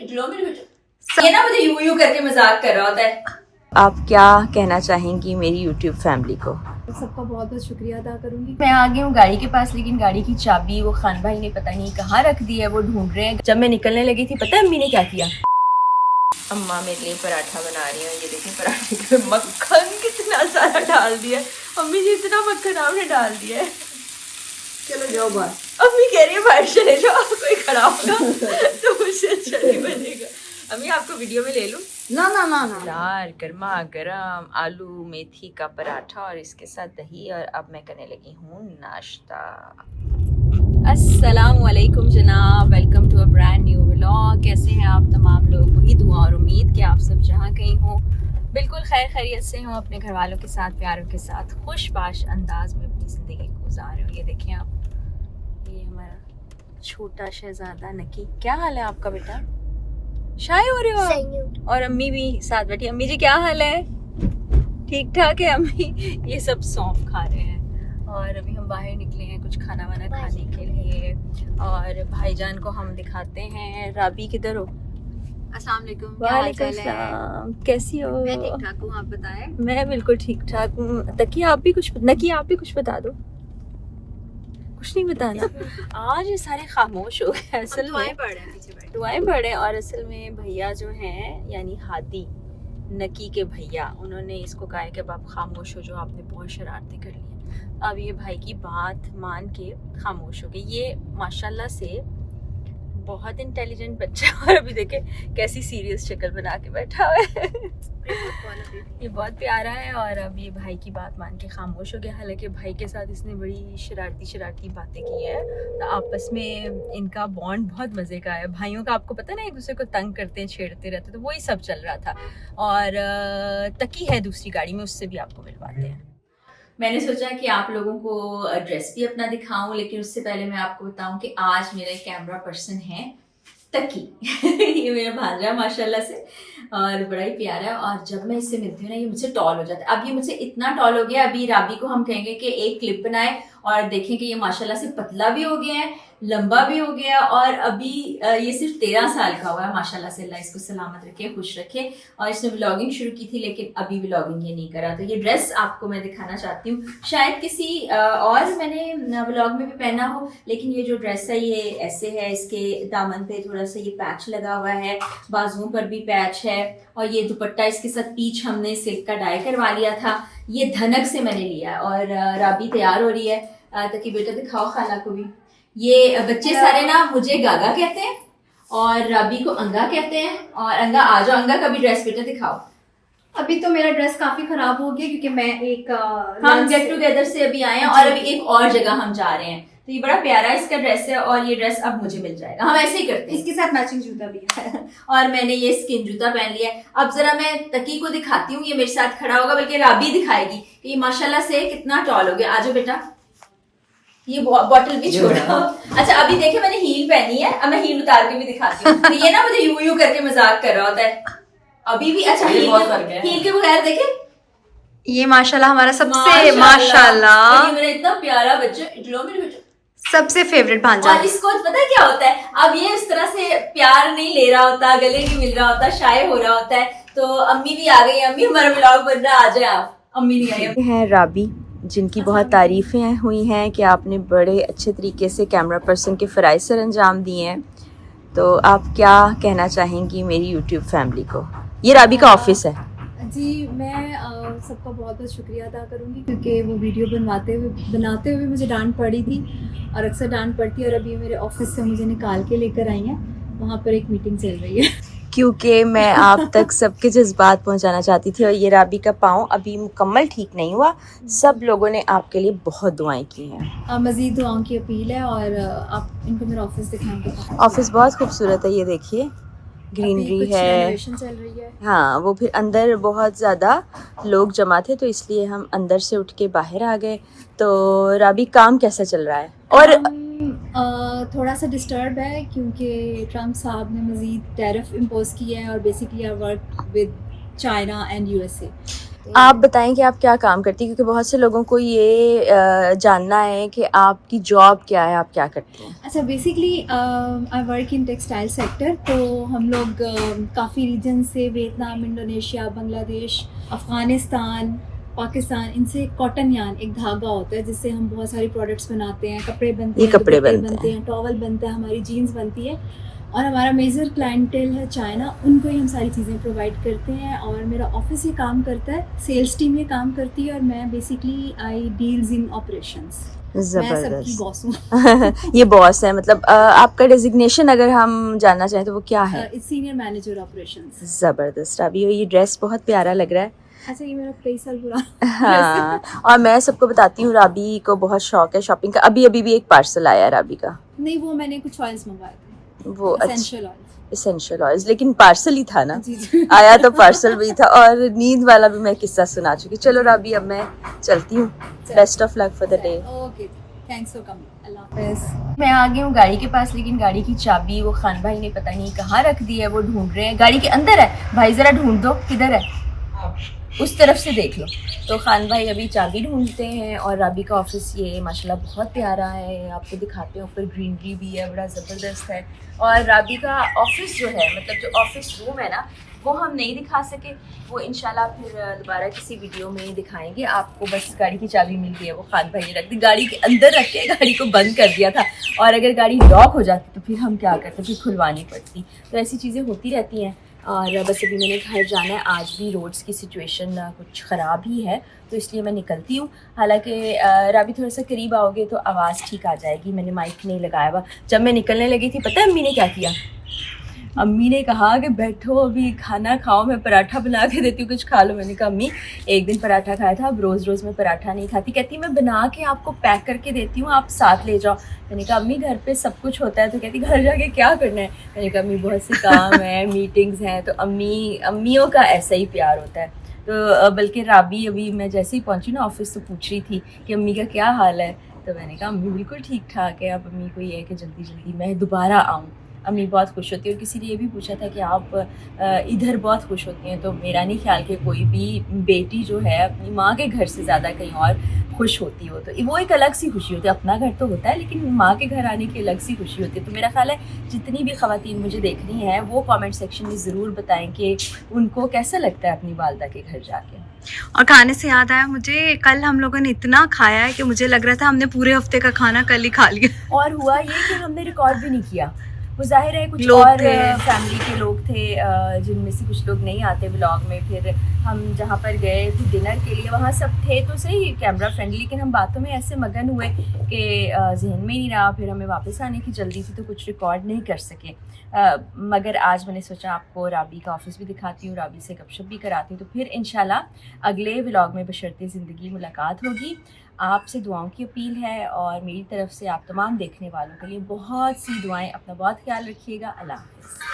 लो मेरे बेटे। ये ना मुझे यूं करके मजाक कर रहा होता है। आप क्या कहना चाहेंगी मेरी YouTube फैमिली को? सबका बहुत बहुत शुक्रिया अदा करूंगी। मैं आ गई हूँ गाड़ी के पास, लेकिन गाड़ी की चाबी वो खान भाई ने पता नहीं कहाँ रख दी है, वो ढूंढ रहे हैं। जब मैं निकलने लगी थी, पता है अम्मी ने क्या किया? अम्मा मेरे लिए पराठा बना रही है। ये देखिए पराठे में मक्खन कितना सारा डाल दिया। अम्मी जी इतना मक्खन आपने डाल दिया है। चलो जाओ बाहर। अम्मी कह रही है बाहर चले जाओ, कोई खड़ा होगा तो मुझे अच्छा नहीं बनेगा। अम्मी आपको वीडियो में ले लूं? ना ना ना ना यार गर्मा गर्म आलू मेथी का पराठा और इसके साथ दही। और अब मैं करने लगी हूँ नाश्ता। अस्सलाम वालेकुम जनाब, welcome to a brand new vlog. कैसे हैं आप तमाम लोग? वही दुआ और उम्मीद कि आप सब जहाँ कहीं हो बिल्कुल खैर खैरियत से हो, अपने घर वालों के साथ, प्यारों के साथ खुशबाश अंदाज में अपनी ज़िंदगी गुजार रहे हो। ये देखें आप, ये हमारा छोटा शहजादा नकी। क्या हाल है आपका बेटा? शाय हो रहे हो आप? और अम्मी भी साथ बैठी। अम्मी जी क्या हाल है? ठीक ठाक है अम्मी? ये सब सौंफ खा रहे हैं। और अभी हम बाहर निकले हैं कुछ खाना वाना खाने के लिए। और भाईजान को हम दिखाते हैं। राबी किधर हो? अस्सलाम वालेकुम। वालेकुम सलाम, कैसी हो? मैं ठीक ठाक हूँ, आप बताएं। मैं बिल्कुल ठीक ठाक हूँ। तकी आप भी कुछ, नकी आप भी कुछ बता दो। कुछ नहीं बताना। आज ये सारे खामोश हो गए। असल में दुआएं पढ़ रहे हैं, पीछे बैठे। दुआएं पढ़ रहे हैं। और असल में भैया जो हैं यानी हादी नकी के भैया, उन्होंने इसको कहा है कि अब आप खामोश हो, जो आपने बहुत शरारतें कर ली हैं। अब ये भाई की बात मान के खामोश हो गए। ये माशाल्लाह से बहुत इंटेलिजेंट बच्चा है। और अभी देखे कैसी सीरियस शक्ल बना के बैठा हुआ है। ये बहुत प्यारा है। और अब ये भाई की बात मान के खामोश हो गया। हालांकि भाई के साथ इसने बड़ी शरारती बातें की हैं, तो आपस में इनका बॉन्ड बहुत मज़े का है। भाइयों का आपको पता ना, एक दूसरे को तंग करते हैं, छेड़ते रहते, तो वही सब चल रहा था। और तकी है दूसरी गाड़ी में, उससे भी आपको मिलवाते हैं। मैंने सोचा कि आप लोगों को ड्रेस भी अपना दिखाऊं, लेकिन उससे पहले मैं आपको बताऊं कि आज मेरा कैमरा पर्सन है तकी। ये मेरा भांजा माशाल्लाह से, और बड़ा ही प्यारा है। और जब मैं इससे मिलती हूँ ना, ये मुझसे टॉल हो जाता है। अब ये मुझसे इतना टॉल हो गया, अभी राबी को हम कहेंगे कि एक क्लिप बनाए और देखें कि ये माशाल्लाह से पतला भी हो गया है, लंबा भी हो गया। और अभी ये सिर्फ 13 साल का हुआ है। माशाल्लाह से अल्लाह इसको सलामत रखे, खुश रखे। और इसने व्लॉगिंग शुरू की थी, लेकिन अभी व्लॉगिंग ये नहीं करा। तो ये ड्रेस आपको मैं दिखाना चाहती हूँ। शायद किसी और मैंने व्लॉग में भी पहना हो, लेकिन ये जो ड्रेस है ये ऐसे है। इसके दामन पे थोड़ा सा ये पैच लगा हुआ है, बाजुओं पर भी पैच है। और ये दुपट्टा इसके साथ पीच हमने सिल्क का डाई करवा लिया था। ये धनक से मैंने लिया। और राबी तैयार हो रही है। ताकि बेटा दिखाओ खाला को भी। ये बच्चे सारे ना मुझे गागा कहते हैं और राबी को अंगा कहते हैं। और अंगा आ जाओ, अंगा का भी ड्रेस बेटा दिखाओ। अभी तो मेरा ड्रेस काफी खराब हो गया, क्योंकि मैं एक हम गेट टुगेदर से अभी आए हैं और अभी एक और जगह हम जा रहे हैं। तो ये बड़ा प्यारा इसका ड्रेस है, और ये ड्रेस अब मुझे मिल जाएगा। हम ऐसे ही करते हैं। इसके साथ मैचिंग जूता भी है। और मैंने ये स्किन जूता पहन लिया है। अब जरा मैं तकी को दिखाती हूँ, ये मेरे साथ खड़ा होगा, बल्कि राबी दिखाएगी कि ये माशाल्लाह से कितना टॉल हो गया। आजो बेटा, ये बॉटल भी छोड़ा। अच्छा अभी देखे मैंने हील पहनी है, अब मैं हील उतार के भी दिखाती हूँ। तो ये ना मुझे यूं करके मजाक कर रहा होता है अभी भी। अच्छा हील के बगैर देखे, ये माशाल्लाह हमारा सबसे माशाल्लाह ये मेरा इतना प्यारा बच्चा, लो मेरे बच्चा, सबसे फेवरेट भांजा। और इसको पता है क्या होता है, अब ये इस तरह से प्यार नहीं ले रहा होता, गले नहीं मिल रहा होता, शाय हो रहा होता है। तो अम्मी भी आ गई। अम्मी हमारा व्लॉग बन रहा है, आ जाए आप। अम्मी नहीं आई है राबी, जिनकी बहुत तारीफ़ें हुई हैं कि आपने बड़े अच्छे तरीके से कैमरा पर्सन के फ़राइज़ सर अंजाम दिए हैं। तो आप क्या कहना चाहेंगी मेरी YouTube फैमिली को? ये राबी का ऑफिस है जी। मैं सबका बहुत बहुत शुक्रिया अदा करूंगी, क्योंकि वो वीडियो बनाते हुए मुझे डांट पड़ी थी, और अक्सर डांट पड़ती है। और अभी मेरे ऑफिस से मुझे निकाल के लेकर आई हैं, वहाँ पर एक मीटिंग चल रही है। क्योंकि मैं आप तक सबके जज्बात पहुंचाना चाहती थी। और ये राबी का पाँव अभी मुकम्मल ठीक नहीं हुआ। सब लोगों ने आपके लिए बहुत दुआएं की हैं। मज़ीद दुआओं की अपील है। और आप इनको मेरा ऑफिस दिखाएंगे। ऑफिस बहुत खूबसूरत है, ये देखिए ग्रीनरी है। चल रही है। हाँ, वो फिर अंदर बहुत ज़्यादा लोग जमा थे, तो इसलिए हम अंदर से उठ के बाहर आ गए। तो राबी काम कैसा चल रहा है? और थोड़ा सा डिस्टर्ब है, क्योंकि ट्रम्प साहब ने मज़ीद टैरिफ इम्पोज किया है। और basically I work with China and USA। आप बताएं कि आप क्या काम करती हैं, क्योंकि बहुत से लोगों को ये जानना है कि आपकी जॉब क्या है, आप क्या करती हैं। अच्छा, basically I work in textile sector. तो हम लोग काफ़ी रीजन से, वियतनाम, इंडोनेशिया, बांग्लादेश, अफ़गानिस्तान, पाकिस्तान, इनसे कॉटन यान एक धागा होता है जिससे हम बहुत सारी प्रोडक्ट्स बनाते हैं, कपड़े बनते हैं, कपड़े दुपट्टे बनते हैं, टॉवल बनता है, हमारी जीन्स बनती है। और हमारा मेजर क्लाइंटेल है चाइना, उनको ही हम सारी चीज़ें प्रोवाइड करते हैं। और मेरा ऑफिस ये काम करता है, सेल्स टीम ये काम करती है, और मैं basically I deals in operations. मैं सबकी बॉस हूँ। ये बॉस है, मतलब आपका डेजिग्नेशन अगर हम जानना चाहें तो वो क्या है? Senior manager operations. ज़बरदस्त। अभी ये ड्रेस बहुत प्यारा लग रहा है। अच्छा, ये मेरा कई साल पुराना। हाँ, और मैं सबको बताती हूँ राबी को बहुत शौक है शॉपिंग का। अभी भी एक पार्सल आया है राबी का। नहीं, वो मैंने कुछ ऑयल्स मंगवाए थे, वो एसेंशियल ऑयल। एसेंशियल ऑयल्स, लेकिन पार्सल ही था ना। जी। आया तो पार्सल भी था। और नींद वाला भी मैं किस्सा सुना चुकी। चलो राबी, अब मैं चलती हूँ। Best of luck for the day. Okay, thanks for coming. अल्लाह हाफिज़। मैं आ गई हूँ गाड़ी के पास, लेकिन गाड़ी की चाबी वो खान भाई ने पता नहीं कहाँ रख दी है। वो ढूंढ रहे हैं, गाड़ी के अंदर है। भाई ज़रा ढूंढ दो, किधर है, उस तरफ से देख लो। तो खान भाई अभी चाबी ढूंढते हैं। और राबी का ऑफिस ये माशाल्लाह बहुत प्यारा है, आपको दिखाते हैं। ऊपर ग्रीनरी भी है, बड़ा ज़बरदस्त है। और राबी का ऑफिस जो है, मतलब जो ऑफिस रूम है ना, वो हम नहीं दिखा सके। वो इंशाल्लाह फिर दोबारा किसी वीडियो में दिखाएंगे आपको। बस गाड़ी की चाबी मिल गई है, वो खान भाई ने रख दी। गाड़ी के अंदर रख के गाड़ी को बंद कर दिया था। और अगर गाड़ी लॉक हो जाती तो फिर हम क्या करते, फिर खुलवानी पड़ती। तो ऐसी चीज़ें होती रहती हैं। और बस अभी मैंने घर जाना है। आज भी रोड्स की सिचुएशन कुछ ख़राब ही है, तो इसलिए मैं निकलती हूँ। हालांकि राबी थोड़ा सा करीब आओगे तो आवाज़ ठीक आ जाएगी। मैंने माइक नहीं लगाया हुआ। जब मैं निकलने लगी थी, पता है अम्मी ने क्या किया? अम्मी ने कहा कि बैठो, अभी खाना खाओ, मैं पराठा बना के देती हूँ, कुछ खा लो। मैंने कहा अम्मी, एक दिन पराठा खाया था, अब रोज़ रोज़ मैं पराठा नहीं खाती। कहती मैं बना के आपको पैक करके देती हूँ, आप साथ ले जाओ। मैंने कहा अम्मी, घर पे सब कुछ होता है। तो कहती घर जाके क्या करना है? मैंने कहा अम्मी, बहुत से काम है, मीटिंग्स हैं। तो अम्मियों का ऐसा ही प्यार होता है। तो बल्कि राबी अभी मैं जैसे ही पहुँची ना ऑफिस, तो पूछ रही थी कि अम्मी का क्या हाल है। तो मैंने कहा अम्मी बिल्कुल ठीक ठाक है। अब अम्मी को ये है कि जल्दी जल्दी मैं दोबारा आऊँ। अम्मी बहुत खुश होती है। और किसी ने ये भी पूछा था कि आप इधर बहुत खुश होती हैं। तो मेरा नहीं ख्याल कि कोई भी बेटी जो है अपनी माँ के घर से ज़्यादा कहीं और खुश होती हो। तो वो एक अलग सी खुशी होती है। अपना घर तो होता है, लेकिन माँ के घर आने की अलग सी खुशी होती है। तो मेरा ख्याल है जितनी भी ख़वातीन मुझे देख रही हैं, वो कमेंट सेक्शन में ज़रूर बताएं कि उनको कैसा लगता है अपनी वालदा के घर जाके। और खाने से याद आया मुझे, कल हम लोगों ने इतना खाया है कि मुझे लग रहा था हमने पूरे हफ्ते का खाना कल ही खा लिया। और हुआ ये कि हमने रिकॉर्ड भी नहीं किया। वो जाहिर है कुछ लोग और थे, फैमिली के लोग थे, जिनमें से कुछ लोग नहीं आते ब्लॉग में। फिर हम जहाँ पर गए थे डिनर के लिए, वहाँ सब थे तो सही कैमरा फ्रेंडली, लेकिन हम बातों में ऐसे मगन हुए कि जहन में नहीं रहा। फिर हमें वापस आने की जल्दी थी, तो कुछ रिकॉर्ड नहीं कर सके। मगर आज मैंने सोचा आपको राबी का ऑफिस भी दिखाती हूँ, राबी से गपशप भी कराती हूँ। तो फिर इंशाल्लाह अगले व्लॉग में बशर्ते ज़िंदगी मुलाकात होगी। आपसे दुआओं की अपील है, और मेरी तरफ से आप तमाम देखने वालों के लिए बहुत सी दुआएं। अपना बहुत ख्याल रखिएगा। अल्लाह हाफ़िज़।